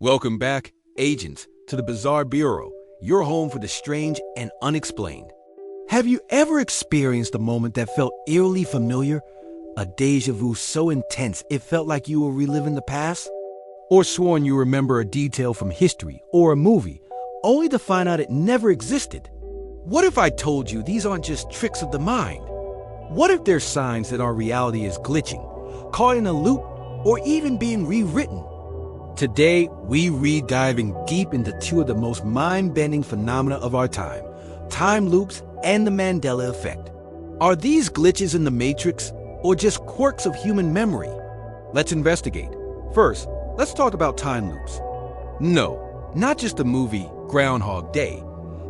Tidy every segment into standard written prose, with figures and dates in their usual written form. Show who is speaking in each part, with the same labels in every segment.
Speaker 1: Welcome back, agents, to the Bizarre Bureau, your home for the strange and unexplained. Have you ever experienced a moment that felt eerily familiar? A déjà vu so intense it felt like you were reliving the past? Or sworn you remember a detail from history or a movie, only to find out it never existed? What if I told you these aren't just tricks of the mind? What if they're signs that our reality is glitching, caught in a loop, or even being rewritten? Today, we diving deep into two of the most mind-bending phenomena of our time loops and the Mandela Effect. Are these glitches in the Matrix, or just quirks of human memory? Let's investigate. First, let's talk about time loops. No, not just the movie Groundhog Day,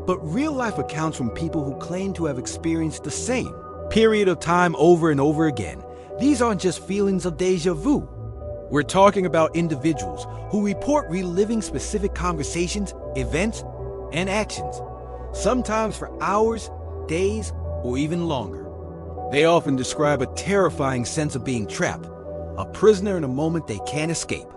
Speaker 1: but real-life accounts from people who claim to have experienced the same period of time over and over again. These aren't just feelings of déjà vu. We're talking about individuals who report reliving specific conversations, events, and actions, sometimes for hours, days, or even longer. They often describe a terrifying sense of being trapped, a prisoner in a moment they can't escape.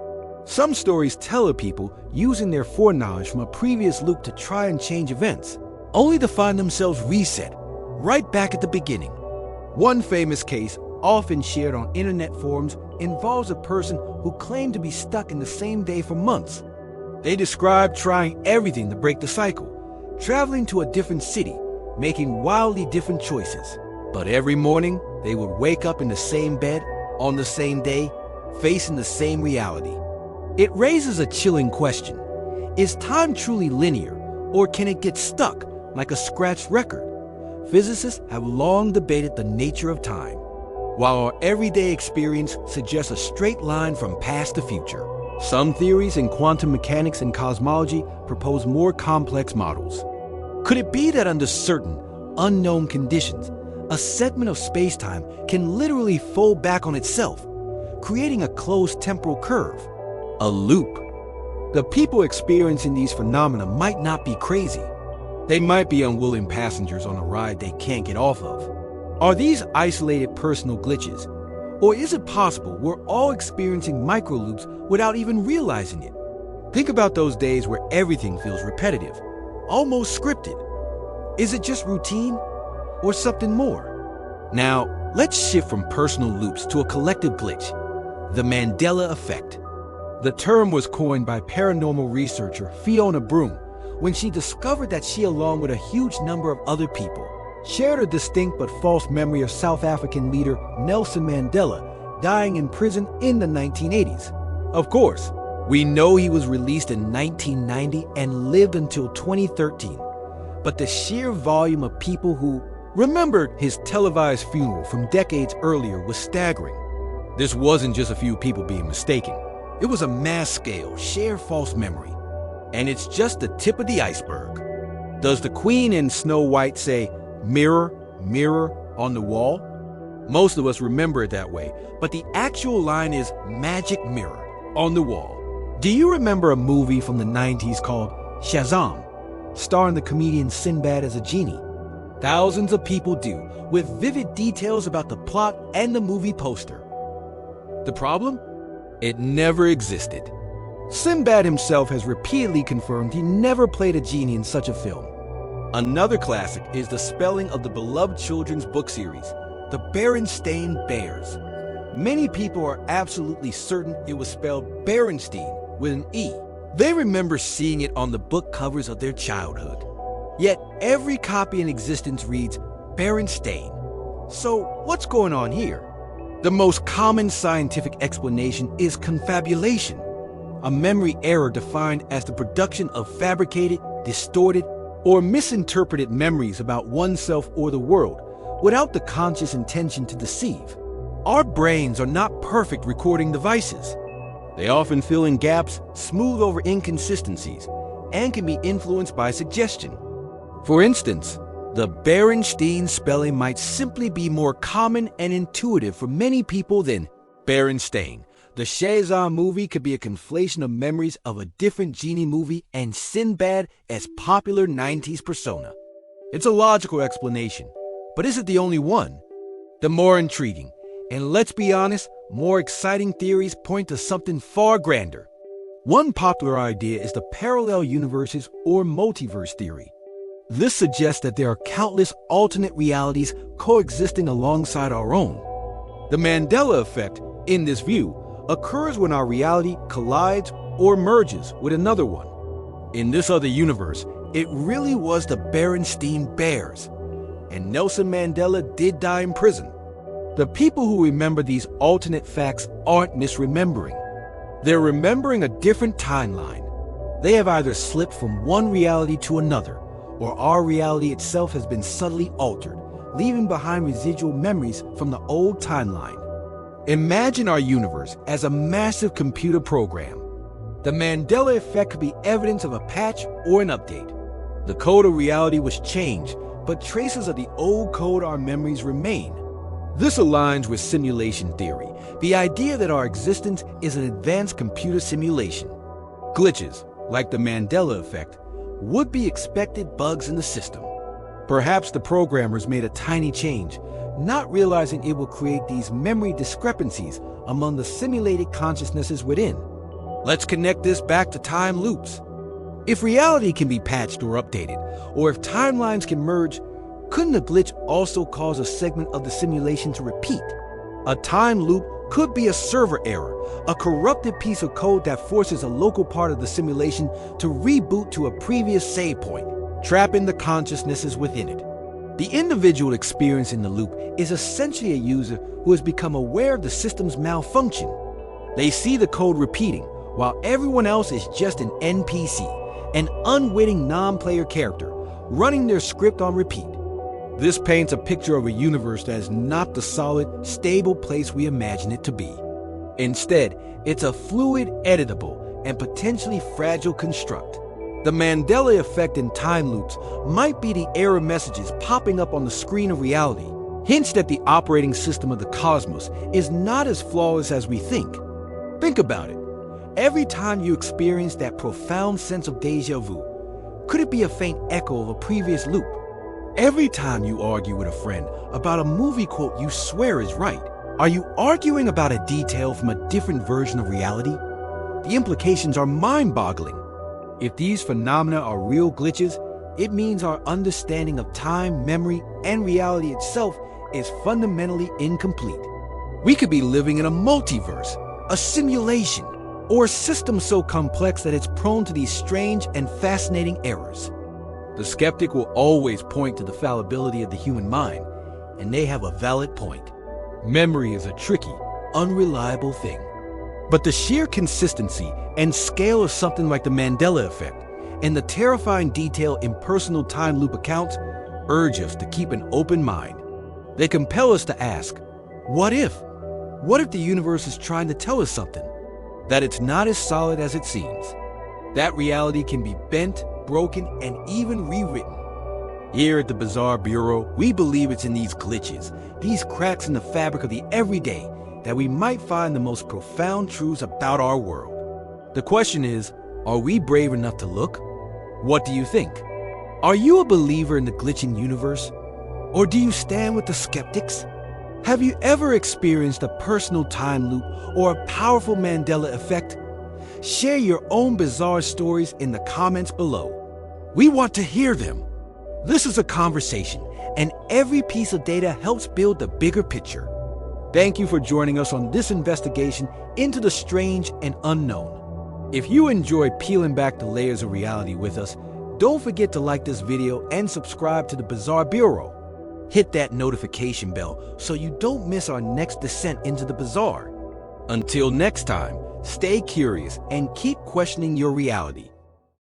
Speaker 1: Some stories tell of people using their foreknowledge from a previous loop to try and change events, only to find themselves reset, right back at the beginning. One famous case, often shared on internet forums, involves a person who claimed to be stuck in the same day for months. They described trying everything to break the cycle, traveling to a different city, making wildly different choices. But every morning, they would wake up in the same bed, on the same day, facing the same reality. It raises a chilling question. Is time truly linear, or can it get stuck like a scratched record? Physicists have long debated the nature of time, while our everyday experience suggests a straight line from past to future. Some theories in quantum mechanics and cosmology propose more complex models. Could it be that under certain, unknown conditions, a segment of space-time can literally fold back on itself, creating a closed temporal curve, a loop? The people experiencing these phenomena might not be crazy. They might be unwilling passengers on a ride they can't get off of. Are these isolated personal glitches? Or is it possible we're all experiencing microloops without even realizing it? Think about those days where everything feels repetitive, almost scripted. Is it just routine, or something more? Now, let's shift from personal loops to a collective glitch, the Mandela Effect. The term was coined by paranormal researcher Fiona Broom when she discovered that she, along with a huge number of other people, shared a distinct but false memory of South African leader Nelson Mandela dying in prison in the 1980s. Of course, we know he was released in 1990 and lived until 2013. But the sheer volume of people who remembered his televised funeral from decades earlier was staggering. This wasn't just a few people being mistaken. It was a mass-scale, shared false memory. And it's just the tip of the iceberg. Does the Queen in Snow White say, "Mirror, mirror on the wall"? Most of us remember it that way, but the actual line is "magic mirror on the wall." Do you remember a movie from the 90s called Shazam, starring the comedian Sinbad as a genie? Thousands of people do, with vivid details about the plot and the movie poster. The problem? It never existed. Sinbad himself has repeatedly confirmed he never played a genie in such a film. Another classic is the spelling of the beloved children's book series, The Berenstain Bears. Many people are absolutely certain it was spelled Berenstein with an E. They remember seeing it on the book covers of their childhood. Yet every copy in existence reads Berenstain. So what's going on here? The most common scientific explanation is confabulation, a memory error defined as the production of fabricated, distorted, or misinterpreted memories about oneself or the world without the conscious intention to deceive. Our brains are not perfect recording devices. They often fill in gaps, smooth over inconsistencies, and can be influenced by suggestion. For instance, the Berenstein spelling might simply be more common and intuitive for many people than Berenstain. The Shazam movie could be a conflation of memories of a different genie movie and Sinbad as popular 90s persona. It's a logical explanation, but is it the only one? The more intriguing, and let's be honest, more exciting theories point to something far grander. One popular idea is the parallel universes or multiverse theory. This suggests that there are countless alternate realities coexisting alongside our own. The Mandela Effect, in this view, occurs when our reality collides or merges with another one. In this other universe, it really was the Berenstain Bears, and Nelson Mandela did die in prison. The people who remember these alternate facts aren't misremembering. They're remembering a different timeline. They have either slipped from one reality to another, or our reality itself has been subtly altered, leaving behind residual memories from the old timeline. Imagine our universe as a massive computer program. The Mandela Effect could be evidence of a patch or an update. The code of reality was changed, but traces of the old code our memories remain. This aligns with simulation theory, the idea that our existence is an advanced computer simulation. Glitches, like the Mandela Effect, would be expected bugs in the system. Perhaps the programmers made a tiny change, not realizing it will create these memory discrepancies among the simulated consciousnesses within. Let's connect this back to time loops. If reality can be patched or updated, or if timelines can merge, couldn't a glitch also cause a segment of the simulation to repeat? A time loop could be a server error, a corrupted piece of code that forces a local part of the simulation to reboot to a previous save point, trapping the consciousnesses within it. The individual experiencing the loop is essentially a user who has become aware of the system's malfunction. They see the code repeating, while everyone else is just an NPC, an unwitting non-player character, running their script on repeat. This paints a picture of a universe that is not the solid, stable place we imagine it to be. Instead, it's a fluid, editable, and potentially fragile construct. The Mandela Effect in time loops might be the error messages popping up on the screen of reality, hints that the operating system of the cosmos is not as flawless as we think. Think about it. Every time you experience that profound sense of déjà vu, could it be a faint echo of a previous loop? Every time you argue with a friend about a movie quote you swear is right, are you arguing about a detail from a different version of reality? The implications are mind-boggling. If these phenomena are real glitches, it means our understanding of time, memory, and reality itself is fundamentally incomplete. We could be living in a multiverse, a simulation, or a system so complex that it's prone to these strange and fascinating errors. The skeptic will always point to the fallibility of the human mind, and they have a valid point. Memory is a tricky, unreliable thing. But the sheer consistency and scale of something like the Mandela Effect and the terrifying detail in personal time loop accounts urge us to keep an open mind. They compel us to ask, what if? What if the universe is trying to tell us something? That it's not as solid as it seems. That reality can be bent, broken, and even rewritten. Here at the Bizarre Bureau, we believe it's in these glitches, these cracks in the fabric of the everyday, that we might find the most profound truths about our world. The question is, are we brave enough to look? What do you think? Are you a believer in the glitching universe? Or do you stand with the skeptics? Have you ever experienced a personal time loop or a powerful Mandela Effect? Share your own bizarre stories in the comments below. We want to hear them. This is a conversation, and every piece of data helps build the bigger picture. Thank you for joining us on this investigation into the strange and unknown. If you enjoyed peeling back the layers of reality with us, don't forget to like this video and subscribe to the Bizarre Bureau. Hit that notification bell so you don't miss our next descent into the bizarre. Until next time, stay curious and keep questioning your reality.